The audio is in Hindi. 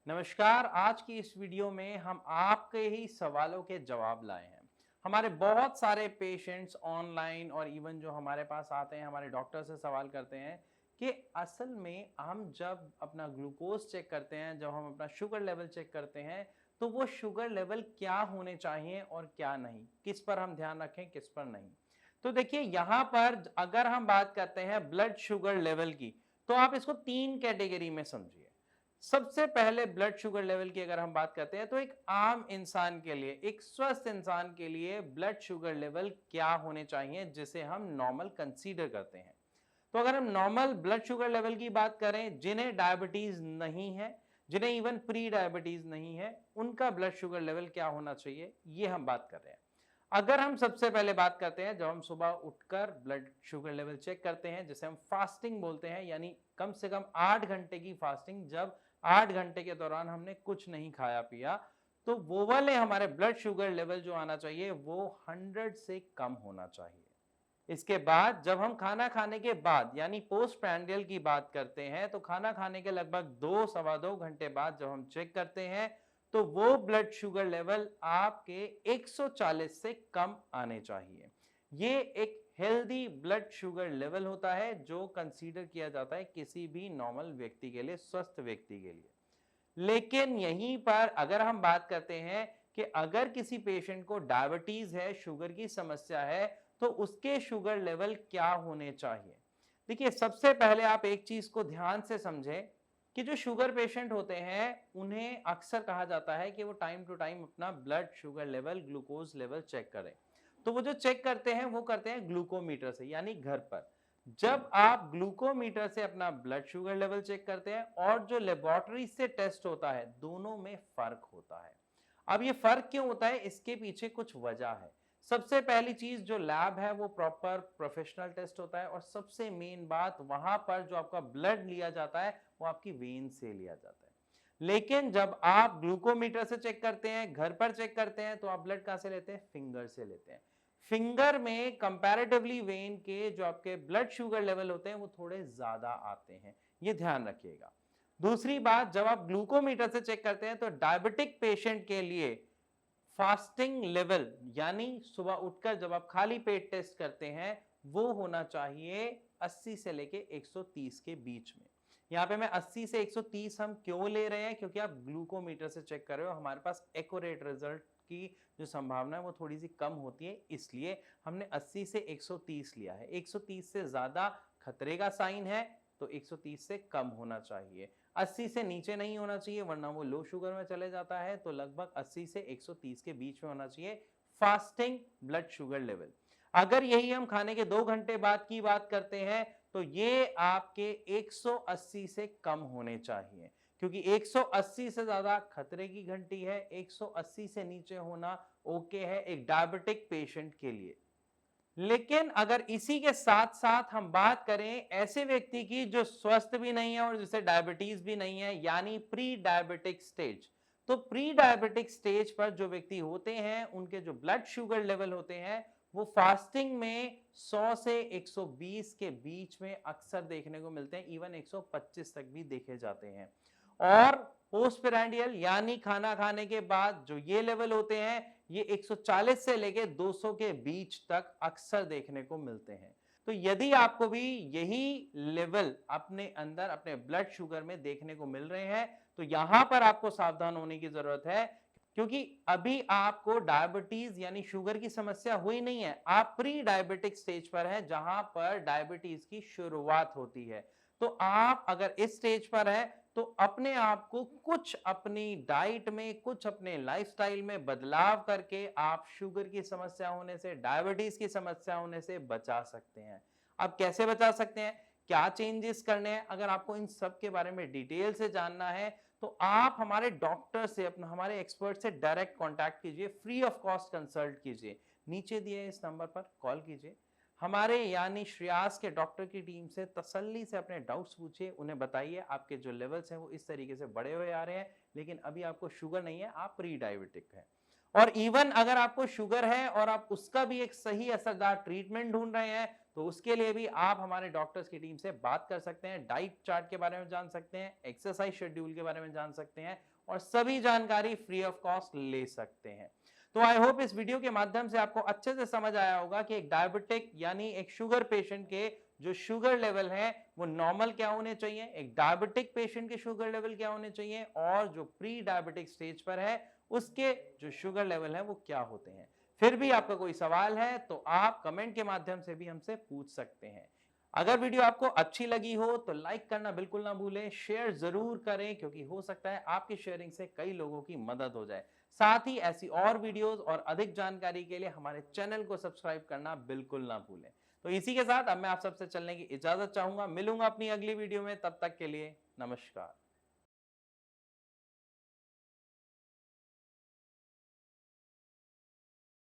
नमस्कार। आज की इस वीडियो में हम आपके ही सवालों के जवाब लाए हैं। हमारे बहुत सारे पेशेंट्स ऑनलाइन और इवन जो हमारे पास आते हैं हमारे डॉक्टर से सवाल करते हैं कि असल में हम जब अपना ग्लूकोज चेक करते हैं, जब हम अपना शुगर लेवल चेक करते हैं, तो वो शुगर लेवल क्या होने चाहिए और क्या नहीं, किस पर हम ध्यान रखें, किस पर नहीं। तो देखिए यहाँ पर अगर हम बात करते हैं ब्लड शुगर लेवल की, तो आप इसको तीन कैटेगरी में समझिए। सबसे पहले ब्लड शुगर लेवल की अगर हम बात करते हैं तो एक आम इंसान के लिए, एक स्वस्थ इंसान के लिए ब्लड शुगर लेवल क्या होने चाहिए जिसे हम नॉर्मल कंसीडर करते हैं। तो अगर हम नॉर्मल ब्लड शुगर लेवल की बात करें, जिन्हें डायबिटीज नहीं है, जिन्हें इवन प्री डायबिटीज नहीं है, उनका ब्लड शुगर लेवल क्या होना चाहिए, ये हम बात कर रहे हैं। अगर हम सबसे पहले बात करते हैं, जब हम सुबह उठकर ब्लड शुगर लेवल चेक करते हैं, जिसे हम फास्टिंग बोलते हैं, यानी कम से कम 8 घंटे की फास्टिंग, जब 8 घंटे के दौरान हमने कुछ नहीं खाया पिया, तो वो वाले हमारे ब्लड शुगर लेवल जो आना चाहिए वो 100 से कम होना चाहिए। इसके बाद जब हम खाना खाने के बाद यानी पोस्ट प्रैंडियल की बात करते हैं, तो खाना खाने के लगभग 2 सवा 2 घंटे बाद जब हम चेक करते हैं, तो वो ब्लड शुगर लेवल आपके 140 से कम आने चाहिए। ये एक हेल्दी ब्लड शुगर लेवल होता है जो कंसीडर किया जाता है किसी भी नॉर्मल व्यक्ति के लिए, स्वस्थ व्यक्ति के लिए। लेकिन यहीं पर अगर हम बात करते हैं कि अगर किसी पेशेंट को डायबिटीज है, शुगर की समस्या है, तो उसके शुगर लेवल क्या होने चाहिए। देखिए, सबसे पहले आप एक चीज को ध्यान से समझें कि जो शुगर पेशेंट होते हैं उन्हें अक्सर कहा जाता है कि वो टाइम टू टाइम अपना blood sugar level, glucose level check करें। तो वो जो चेक करते हैं वो करते हैं ग्लूकोमीटर से, यानी घर पर। जब आप ग्लूकोमीटर से अपना ब्लड शुगर लेवल चेक करते हैं और जो लेबोरेटरी से टेस्ट होता है, दोनों में फर्क होता है। अब ये फर्क क्यों होता है, इसके पीछे कुछ वजह है। सबसे पहली चीज, जो लैब है वो प्रॉपर प्रोफेशनल टेस्ट होता है, और सबसे मेन बात, वहां पर जो आपका ब्लड लिया जाता है वो आपकी वेन से लिया जाता है। लेकिन जब आप ग्लूकोमीटर से चेक करते हैं, घर पर चेक करते हैं, तो आप ब्लड कहां से लेते हैं, फिंगर से लेते हैं। फिंगर में कंपैरेटिवली वेन के जो आपके ब्लड शुगर लेवल होते हैं वो थोड़े ज्यादा आते हैं, ये ध्यान रखिएगा। दूसरी बात, जब आप ग्लूकोमीटर से चेक करते हैं तो डायबिटिक पेशेंट के लिए फास्टिंग लेवल, यानी सुबह उठकर जब आप खाली पेट टेस्ट करते हैं, वो होना चाहिए 80 से लेके 130 के बीच में। यहाँ पे मैं 80 से 130 हम क्यों ले रहे हैं, क्योंकि आप ग्लूकोमीटर से चेक कर रहे हो, हमारे पास एक्यूरेट रिजल्ट की जो संभावना है वो थोड़ी सी कम होती है, इसलिए हमने 80 से 130 लिया है। 130 से ज्यादा खतरे का साइन है, तो 130 से कम होना चाहिए। 80 से नीचे नहीं होना चाहिए, वरना वो लो शुगर में चले जाता है। तो लगभग 80 से 130 के बीच में होना चाहिए फास्टिंग ब्लड शुगर लेवल। अगर यही हम खाने के 2 घंटे बाद की बात करते हैं, तो ये आपके 180 से कम होने चाहिए, क्योंकि 180 से ज्यादा खतरे की घंटी है। 180 से नीचे होना ओके है एक डायबिटिक पेशेंट के लिए। लेकिन अगर इसी के साथ साथ हम बात करें ऐसे व्यक्ति की जो स्वस्थ भी नहीं है और जिसे डायबिटीज भी नहीं है, यानी प्री डायबिटिक स्टेज, तो प्री डायबिटिक स्टेज पर जो व्यक्ति होते हैं उनके जो ब्लड शुगर लेवल होते हैं वो फास्टिंग में 100 से 120 के बीच में अक्सर देखने को मिलते हैं, इवन 125 तक भी देखे जाते हैं। और पोस्ट पिरांडियल यानी खाना खाने के बाद जो ये लेवल होते हैं, ये 140 से लेके 200 के बीच तक अक्सर देखने को मिलते हैं। तो यदि आपको भी यही लेवल अपने अंदर, अपने ब्लड शुगर में देखने को मिल रहे हैं, तो यहां पर आपको सावधान होने की जरूरत है, क्योंकि अभी आपको डायबिटीज यानी शुगर की समस्या हुई नहीं है। आप प्री डायबिटिक स्टेज पर हैं, जहां पर डायबिटीज की शुरुआत होती है। तो आप अगर इस स्टेज पर हैं, तो अपने आप को कुछ अपनी डाइट में, कुछ अपने लाइफस्टाइल में बदलाव करके आप शुगर की समस्या होने से, डायबिटीज की समस्या होने से बचा सकते हैं। अब कैसे बचा सकते हैं, क्या चेंजेस करने हैं, अगर आपको इन सब के बारे में डिटेल से जानना है, तो आप हमारे डॉक्टर से, अपना हमारे एक्सपर्ट से डायरेक्ट कांटेक्ट कीजिए, फ्री ऑफ कॉस्ट कंसल्ट कीजिए। नीचे दिए इस नंबर पर कॉल कीजिए, हमारे यानी श्रेयास के डॉक्टर की टीम से तसल्ली से अपने डाउट्स पूछिए, उन्हें बताइए आपके जो लेवल्स हैं वो इस तरीके से बढ़े हुए आ रहे हैं, लेकिन अभी आपको शुगर नहीं है, आप प्री डायबिटिक हैं। और इवन अगर आपको शुगर है और आप उसका भी एक सही असरदार ट्रीटमेंट ढूंढ रहे हैं, तो उसके लिए भी आप हमारे डॉक्टर्स की टीम से बात कर सकते हैं, डाइट चार्ट के बारे में जान सकते हैं, एक्सरसाइज शेड्यूल के बारे में जान सकते हैं और सभी जानकारी फ्री ऑफ कॉस्ट ले सकते हैं। तो आई होप इस वीडियो के माध्यम से आपको अच्छे से समझ आया होगा कि एक डायबिटिक यानी एक शुगर पेशेंट के जो शुगर लेवल है वो नॉर्मल क्या होने चाहिए, एक डायबिटिक पेशेंट के शुगर लेवल क्या होने चाहिए और जो प्री डायबिटिक स्टेज पर है उसके जो शुगर लेवल है वो क्या होते हैं। फिर भी आपका कोई सवाल है तो आप कमेंट के माध्यम से भी हमसे पूछ सकते हैं। अगर वीडियो आपको अच्छी लगी हो तो लाइक करना बिल्कुल ना भूलें, शेयर जरूर करें क्योंकि हो सकता है आपकी शेयरिंग से कई लोगों की मदद हो जाए। साथ ही ऐसी और वीडियोस और अधिक जानकारी के लिए हमारे चैनल को सब्सक्राइब करना बिल्कुल ना भूलें। तो इसी के साथ अब मैं आप सबसे चलने की इजाजत चाहूंगा। मिलूंगा अपनी अगली वीडियो में, तब तक के लिए नमस्कार।